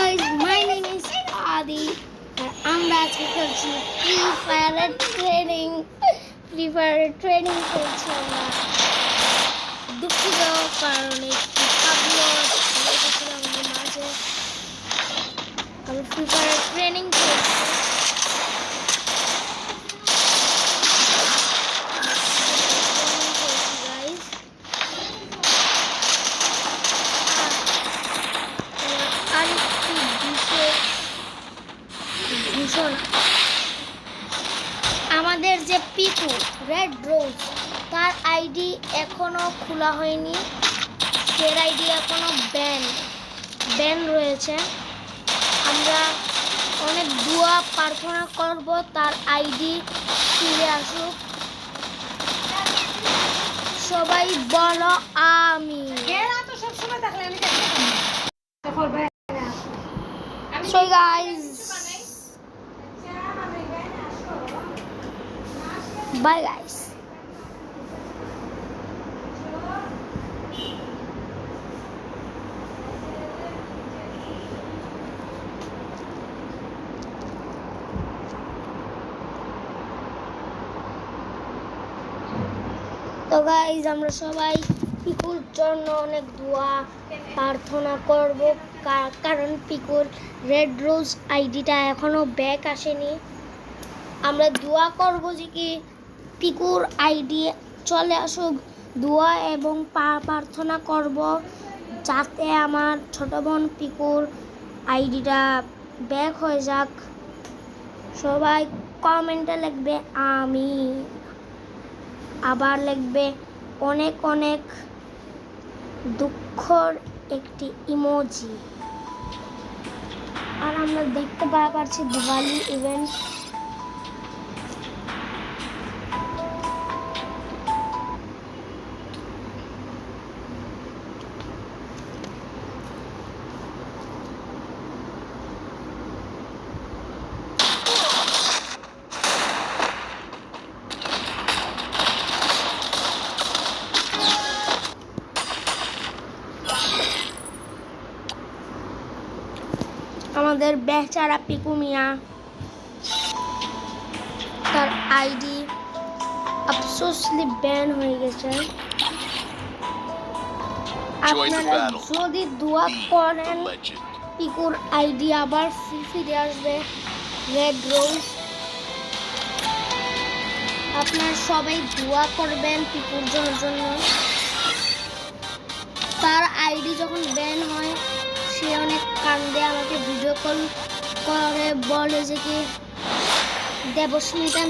guys, my name is Adi and আমরা আজকে খেলছি ফ্রি ফায়ারের ট্রেনিং খেলছি আমরা। দুঃখিত কারণ একটু আমাদের মাঝে আমি ফ্রি ফায়ারের ট্রেনিং খেলছি। আমাদের যে পিকু রেড রোজ তার আইডি এখনো খোলা হয়নি, সে আইডি এখনো ব্যান রয়েছে। আমরা অনেক দোয়া প্রার্থনা করব তার আইডি ফিরে আসুক। সবাই বলো আমি। So guys, bye guys. তো গাইজ আমরা সবাই পিকুর জন্য অনেক দোয়া প্রার্থনা করব, কারণ পিকুর রেড রোজ আইডিটা এখনো ব্যাক আসেনি। আমরা দোয়া করব যে কি পিকুর আইডি চলে আসুক, দোয়া এবং প্রার্থনা করব যাতে আমার ছোট বোন পিকুর আইডিটা ব্যাক হয়ে যাক। সবাই কমেন্টে লিখবে আমি, আবার লিখবে অনেক অনেক দুঃখর একটি ইমোজি। আর আমরা দেখতে পাচ্ছি দিওয়ালি ইভেন্ট। আমাদের বেচারা পিকু মিয়া, তার আইডি আফসোসলি ব্যান হয়ে গেছে। আপনারা যদি দোয়া করেন পিকুর আইডি আবার ফিরে আসবে রেড রোজ। আপনারা সবাই দোয়া করবেন পিকুর জন্য। তার আইডি যখন ব্যান হয় সে অনেক কান্দে, আমাকে ভিডিও কল করে বলে যে কি দেবস্মিতা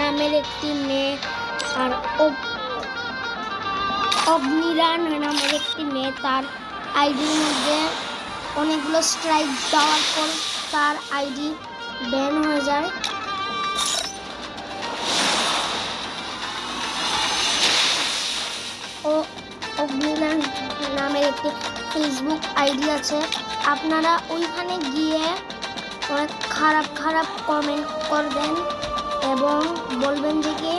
নামের একটি মেয়ে আর অগ্নিরা নামের একটি মেয়ে, তার আইডির মধ্যে অনেকগুলো স্ট্রাইক দেওয়ার পর তার আইডি ব্যান হয়ে যায়। ও অগ্নিরা নামের একটি ফেসবুক আইডি আছে, আপনারা ওইখানে গিয়ে অনেক খারাপ কমেন্ট করবেন এবং বলবেন যে কি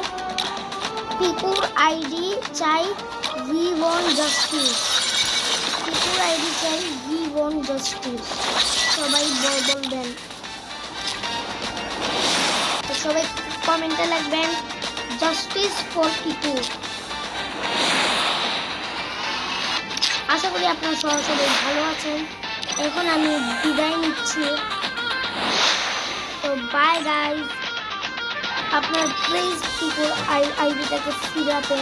পিকুর আইডি চাই, উই ওয়ান্ট জাস্টিস। পিকুর আইডি চাই, উই ওয়ান্ট জাস্টিস। সবাই বলবেন, সবাই কমেন্টে লিখবেন জাস্টিস ফর পিকু। আশা করি আপনারা সবাই ভালো আছেন। এখন আমি বিদায় নিচ্ছি। তো বাই গাইজ। আপনারা প্লিজ পিকুর আইডিটাকে ফিরাতে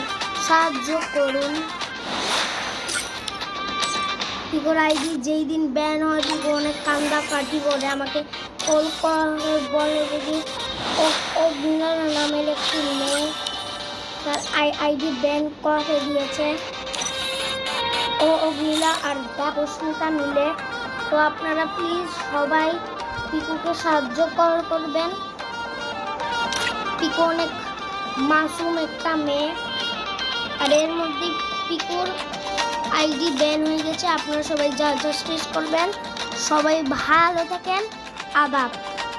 সাহায্য করুন। পিকুর আইডি যেই দিন ব্যান হয় পিকু অনেক কান্দাকাটি করে আমাকে কল করে বলে যে অগ্নিলা নামের একটি মেয়ে তার আইডি ব্যান করে দিয়েছে, ও অগ্নিলা আর দেবস্মিতা মিলে। তো আপনারা প্লিজ সবাই পিকুকে সাহায্য করবেন। পিকু অনেক মাসুম একটা মেয়ে, আর এর মধ্যে পিকুর আইডি ব্যান হয়ে গেছে। আপনারা সবাই জাস্টিস করবেন। সবাই ভালো থাকেন। আদাব।